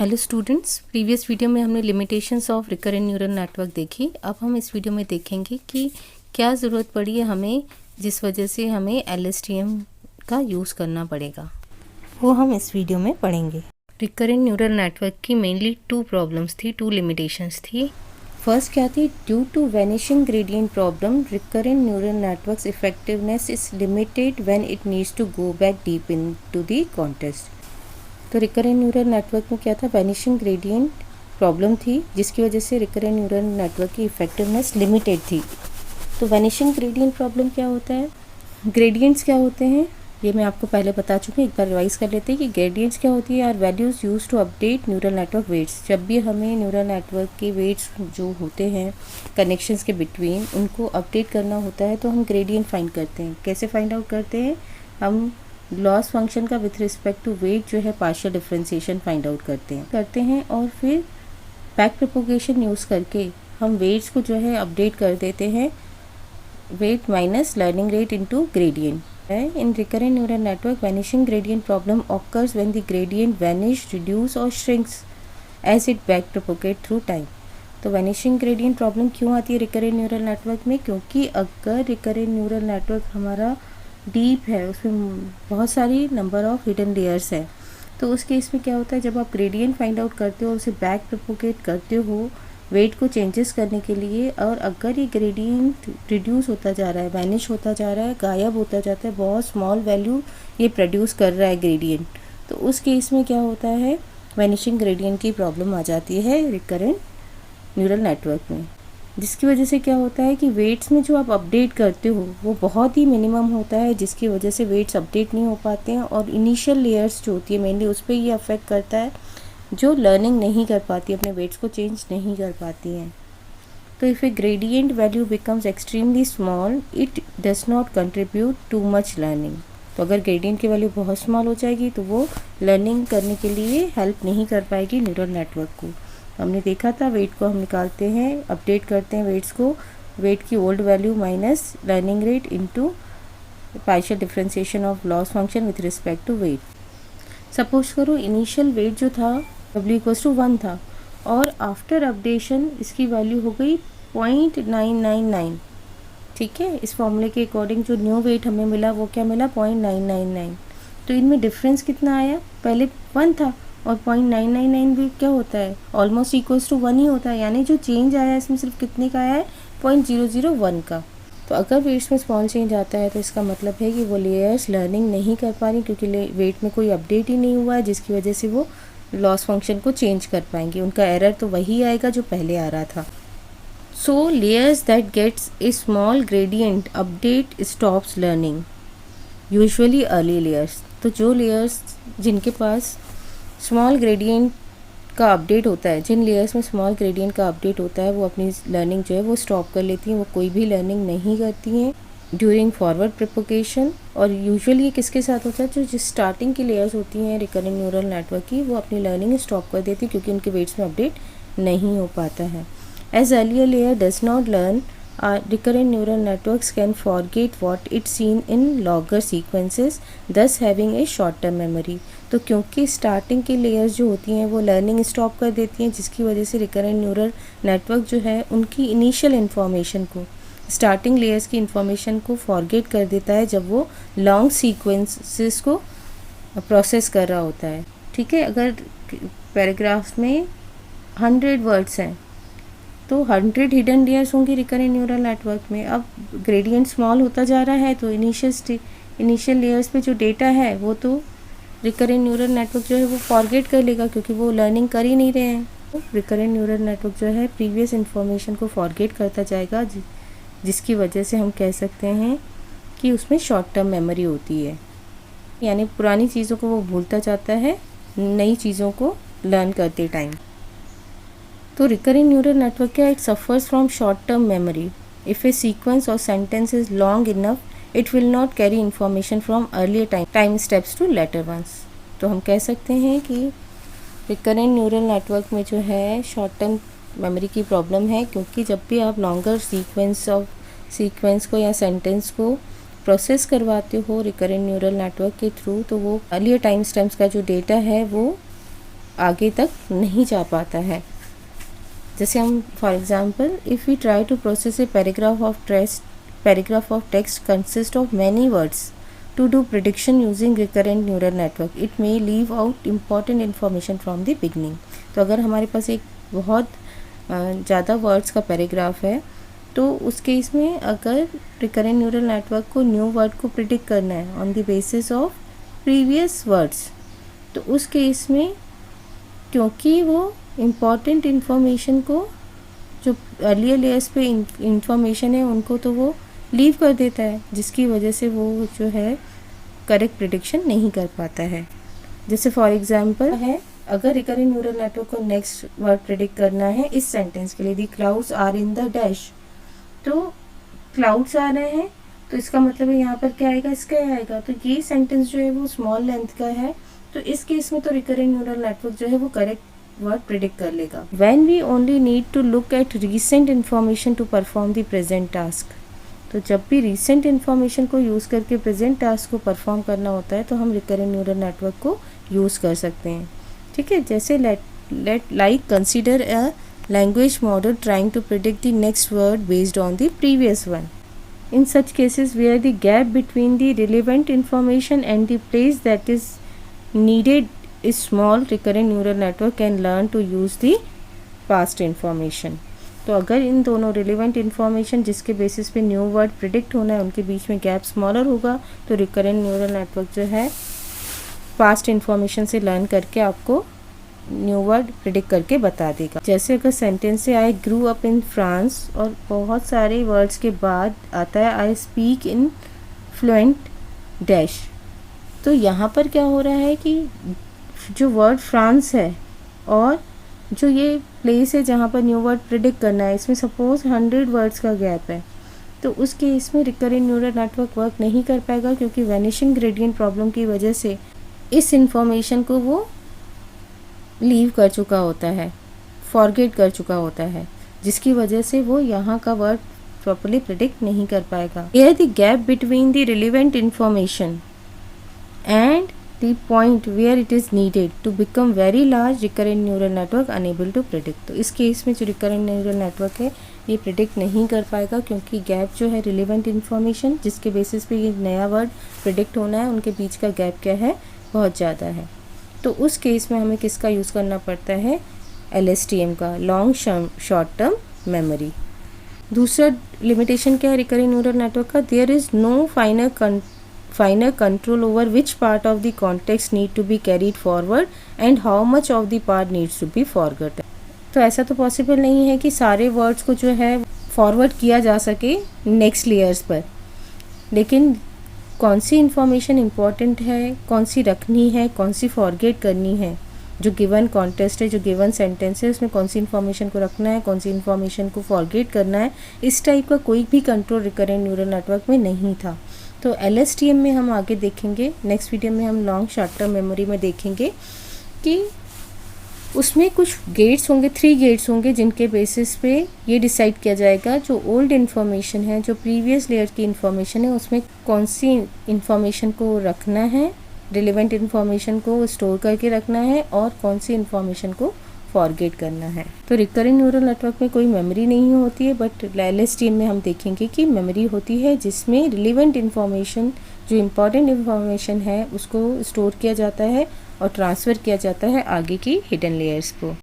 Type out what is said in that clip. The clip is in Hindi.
हेलो स्टूडेंट्स, प्रीवियस वीडियो में हमने limitations of recurrent neural network देखी। अब हम इस वीडियो में देखेंगे कि क्या ज़रूरत पड़ी है हमें, जिस वजह से हमें LSTM का यूज़ करना पड़ेगा, वो हम इस वीडियो में पढ़ेंगे। रिकरेंट न्यूरल नेटवर्क की मेनली टू प्रॉब्लम्स थी, टू लिमिटेशंस थी। फर्स्ट क्या थी? Due to vanishing gradient problem recurrent neural networks effectiveness is limited when it needs to go back deep into the context. तो रिकरेंट न्यूरल नेटवर्क में क्या था? वैनिशिंग ग्रेडियंट प्रॉब्लम थी, जिसकी वजह से रिकरेंट न्यूरल नेटवर्क की इफेक्टिवनेस लिमिटेड थी। तो वैनिशिंग ग्रेडियंट प्रॉब्लम क्या होता है? ग्रेडियंट्स क्या होते हैं ये मैं आपको पहले बता चुकी हूँ, एक बार रिवाइज कर लेते हैं कि ग्रेडियंट्स क्या होती है। Are values used to update neural network weights. जब भी हमें न्यूरल नेटवर्क के वेट्स जो होते हैं कनेक्शंस के बिटवीन, उनको अपडेट करना होता है तो हम ग्रेडियंट फाइंड करते हैं। कैसे फाइंड आउट करते हैं? हम लॉस फंक्शन का विथ रिस्पेक्ट टू वेट जो है पार्शियल डिफरेंशिएशन फाइंड आउट करते हैं और फिर बैक प्रोपोगेशन यूज़ करके हम वेट्स को जो है अपडेट कर देते हैं, wait minus learning rate into gradient. In recurrent neural network, vanishing gradient problem occurs when the gradient vanish, reduce or shrinks as it back propagate through time। तो वैनिशिंग ग्रेडियंट प्रॉब्लम क्यों आती है रिकरेंट न्यूरल नेटवर्क में? क्योंकि अगर रिकरेंट न्यूरल नेटवर्क हमारा डीप है, उसमें बहुत सारी नंबर ऑफ हिडन लेयर्स है, तो उस केस में क्या होता है, जब आप ग्रेडियंट फाइंड आउट करते हो, उसे बैक प्रोपोगेट करते हो वेट को चेंजेस करने के लिए, और अगर ये ग्रेडियंट रिड्यूस होता जा रहा है, वैनिश होता जा रहा है, गायब होता जाता है, बहुत स्मॉल वैल्यू ये प्रोड्यूस कर रहा है ग्रेडियंट, तो उस केस में क्या होता है, वैनिशिंग ग्रेडियंट की प्रॉब्लम आ जाती है रिकरेंट न्यूरल नेटवर्क में। जिसकी वजह से क्या होता है कि वेट्स में जो आप अपडेट करते हो वो बहुत ही मिनिमम होता है, जिसकी वजह से वेट्स अपडेट नहीं हो पाते हैं, और इनिशियल लेयर्स जो होती है मेनली उस पर ये अफेक्ट करता है, जो लर्निंग नहीं कर पाती, अपने वेट्स को चेंज नहीं कर पाती हैं। तो if A gradient value becomes extremely small it does not contribute too much learning. तो अगर ग्रेडियंट की वैल्यू बहुत स्मॉल हो जाएगी तो वो लर्निंग करने के लिए हेल्प नहीं कर पाएगी न्यूरल नेटवर्क को। हमने देखा था वेट को हम निकालते हैं, अपडेट करते हैं वेट्स को, वेट की old value minus learning rate into partial differentiation of loss function with respect to weight. Suppose करो इनिशियल वेट जो था W=1 था, और आफ्टर अपडेशन इसकी वैल्यू हो गई 0.999। ठीक है, इस फॉर्मूले के अकॉर्डिंग जो न्यू वेट हमें मिला वो क्या मिला? 0.999। तो इनमें डिफरेंस कितना आया? पहले 1 था और 0.999 भी क्या होता है, ऑलमोस्ट इक्वल्स टू 1 ही होता है, यानी जो चेंज आया है इसमें सिर्फ कितने का आया है? 0.001 का। तो अगर वेट्स में स्मॉल चेंज आता है तो इसका मतलब है कि वो लेयर्स लर्निंग नहीं कर पा रही, क्योंकि वेट में कोई अपडेट ही नहीं हुआ है, जिसकी वजह से वो लॉस फंक्शन को चेंज कर पाएंगे। उनका एरर तो वही आएगा जो पहले आ रहा था। So layers that gets a small gradient update stops learning, usually early layers. तो जो लेयर्स जिनके पास स्मॉल ग्रेडियंट का अपडेट होता है, जिन लेयर्स में स्मॉल ग्रेडियंट का अपडेट होता है, वो अपनी लर्निंग जो है वो स्टॉप कर लेती हैं, वो कोई भी लर्निंग नहीं करती हैं ड्यूरिंग फॉरवर्ड प्रोपोगेशन। और यूजुअली ये किसके साथ होता है? जो स्टार्टिंग की लेयर्स होती हैं रिकरेंट न्यूरल नेटवर्क की, वो अपनी लर्निंग स्टॉप कर देती है, क्योंकि उनके वेट्स में अपडेट नहीं हो पाता है। As earlier layer does not learn, recurrent neural networks can forget what it's seen in longer sequences, thus having a short term memory। तो क्योंकि स्टार्टिंग की लेयर्स जो होती हैं वो लर्निंग स्टॉप कर देती हैं, जिसकी वजह से रिकरेंट न्यूरल नेटवर्क जो है उनकी इनिशियल इन्फॉर्मेशन को, स्टार्टिंग लेयर्स की इन्फॉर्मेशन को फॉरगेट कर देता है जब वो लॉन्ग सीक्वेंसेस को प्रोसेस कर रहा होता है। ठीक है, अगर पैराग्राफ्स में 100 वर्ड्स हैं तो 100 हिडन लेयर्स होंगी रिकरेंट न्यूरल नेटवर्क में। अब ग्रेडियंट स्मॉल होता जा रहा है तो इनिशियल लेयर्स पे जो डेटा है वो तो रिकरेंट न्यूरल नेटवर्क जो है वो फॉरगेट कर लेगा, क्योंकि वो लर्निंग कर ही नहीं रहे हैं। तो रिकरेंट न्यूरल नेटवर्क जो है प्रीवियस इन्फॉर्मेशन को फॉरगेट करता जाएगा, जिसकी वजह से हम कह सकते हैं कि उसमें शॉर्ट टर्म मेमोरी होती है, यानी पुरानी चीज़ों को वो भूलता जाता है नई चीज़ों को लर्न करते टाइम। तो रिकरेंट न्यूरल नेटवर्क क्या? It suffers from short term memory. If a sequence और sentence is long enough it will not carry information from earlier time steps to later ones. तो हम कह सकते हैं कि रिकरेंट न्यूरल नेटवर्क में जो है शॉर्ट टर्म मेमोरी की प्रॉब्लम है, क्योंकि जब भी आप लॉन्गर सीक्वेंस को या सेंटेंस को प्रोसेस करवाते हो रिकरेंट न्यूरल नेटवर्क के थ्रू, तो वो अर्लियर टाइम स्टेम्स का जो डेटा है वो आगे तक नहीं जा पाता है। जैसे हम for example if we try to process a paragraph of text consist of many words to do prediction using recurrent neural network, it may leave out important information from the beginning। तो अगर हमारे पास एक बहुत ज़्यादा वर्ड्स का पैराग्राफ है तो उस केस में अगर रिकरेंट न्यूरल नेटवर्क को न्यू वर्ड को प्रिडिक्ट करना है on the basis of previous words, तो उस केस में क्योंकि वो इम्पॉर्टेंट इन्फॉर्मेशन को जो अर्लियर लेयर्स पे इंफॉर्मेशन है उनको तो वो लीव कर देता है, जिसकी वजह से वो जो है करेक्ट प्रिडिक्शन नहीं कर पाता है। जैसे फॉर एग्जांपल है, अगर रिकरेंट न्यूरल नेटवर्क को नेक्स्ट वर्ड प्रिडिक्ट करना है इस सेंटेंस के लिए, the clouds are in the dash, तो क्लाउड्स आ रहे हैं तो इसका मतलब है यहाँ पर क्या आएगा, इसका आएगा। तो ये सेंटेंस जो है वो स्मॉल लेंथ का है, तो इस केस में तो रिकरेंट न्यूरल नेटवर्क जो है वो करेक्ट वर्ड प्रिडिक्ट कर लेगा। When we only need to look at recent information to perform the present task, तो जब भी रिसेंट इन्फॉर्मेशन को यूज़ करके प्रेजेंट टास्क को परफॉर्म करना होता है तो हम रिकरेंट न्यूरल नेटवर्क को यूज़ कर सकते हैं। ठीक है, जैसे like consider a language model trying to predict the next word based on the previous one. In such cases where the gap between the relevant information and the place that is needed is small, recurrent neural network can learn to use the past information. तो अगर इन दोनों रिलेवेंट इन्फॉर्मेशन जिसके बेसिस पे न्यू वर्ड प्रिडिक्ट होना है उनके बीच में गैप स्मॉलर होगा, तो रिकरेंट न्यूरल नेटवर्क जो है पास्ट इन्फॉर्मेशन से लर्न करके आपको न्यू वर्ड प्रिडिक्ट करके बता देगा। जैसे अगर सेंटेंस से आई ग्रू अप इन फ्रांस और बहुत सारे वर्ड्स के बाद आता है I speak in fluent dash, तो यहाँ पर क्या हो रहा है कि जो वर्ड फ्रांस है और जो ये प्लेस है जहाँ पर न्यू वर्ड प्रिडिक्ट करना है, इसमें सपोज 100 वर्ड्स का गैप है, तो उस केस में रिकरेंट न्यूरल नेटवर्क वर्क नहीं कर पाएगा, क्योंकि वैनिशिंग ग्रेडियंट प्रॉब्लम की वजह से इस इंफॉर्मेशन को वो लीव कर चुका होता है, फॉरगेट कर चुका होता है, जिसकी वजह से वो यहाँ का वर्ड प्रॉपर्ली प्रिडिक्ट नहीं कर पाएगा। Here the gap between the relevant information and the point where it is needed to become very large, recurrent neural network unable to predict। तो इस केस में जो recurrent neural network है ये predict नहीं कर पाएगा, क्योंकि गैप जो है relevant information जिसके बेसिस पे ये नया वर्ड predict होना है उनके बीच का गैप क्या है, बहुत ज़्यादा है। तो उस केस में हमें किसका यूज़ करना पड़ता है, LSTM का, लॉन्ग शॉर्ट टर्म मेमोरी। दूसरा लिमिटेशन क्या है रिकरेंट न्यूरल नेटवर्क का, there is no finer control over which part of the context need to be carried forward and how much of the part needs to be forgotten। तो ऐसा तो पॉसिबल नहीं है कि सारे वर्ड्स को जो है फॉरवर्ड किया जा सके नेक्स्ट लेयर्स पर, लेकिन कौन सी इन्फॉर्मेशन इम्पॉर्टेंट है, कौन सी रखनी है, कौन सी फॉरगेट करनी है, जो गिवन कॉन्टेक्स्ट है, जो गिवन सेंटेंस है, उसमें कौन सी इन्फॉर्मेशन को रखना है, कौन सी इन्फॉर्मेशन को फॉरगेट करना है, इस टाइप का कोई भी कंट्रोल रिकरेंट न्यूरल नेटवर्क में नहीं था। तो LSTM में हम आगे देखेंगे, नेक्स्ट वीडियो में हम लॉन्ग शॉर्ट टर्म मेमोरी में देखेंगे कि उसमें कुछ गेट्स होंगे, 3 गेट्स होंगे, जिनके बेसिस पे ये डिसाइड किया जाएगा जो ओल्ड इन्फॉर्मेशन है, जो प्रीवियस लेयर की इन्फॉर्मेशन है, उसमें कौन सी इन्फॉर्मेशन को रखना है, रिलेवेंट इन्फॉर्मेशन को स्टोर करके रखना है, और कौन सी इन्फॉर्मेशन को फॉरगेट करना है। तो रिकरेंट न्यूरल नेटवर्क में कोई मेमोरी नहीं होती है, बट LSTM में हम देखेंगे कि मेमोरी होती है, जिसमें रिलेवेंट इन्फॉर्मेशन, जो इम्पॉर्टेंट इन्फॉर्मेशन है, उसको स्टोर किया जाता है और ट्रांसफ़र किया जाता है आगे की हिडन लेयर्स को।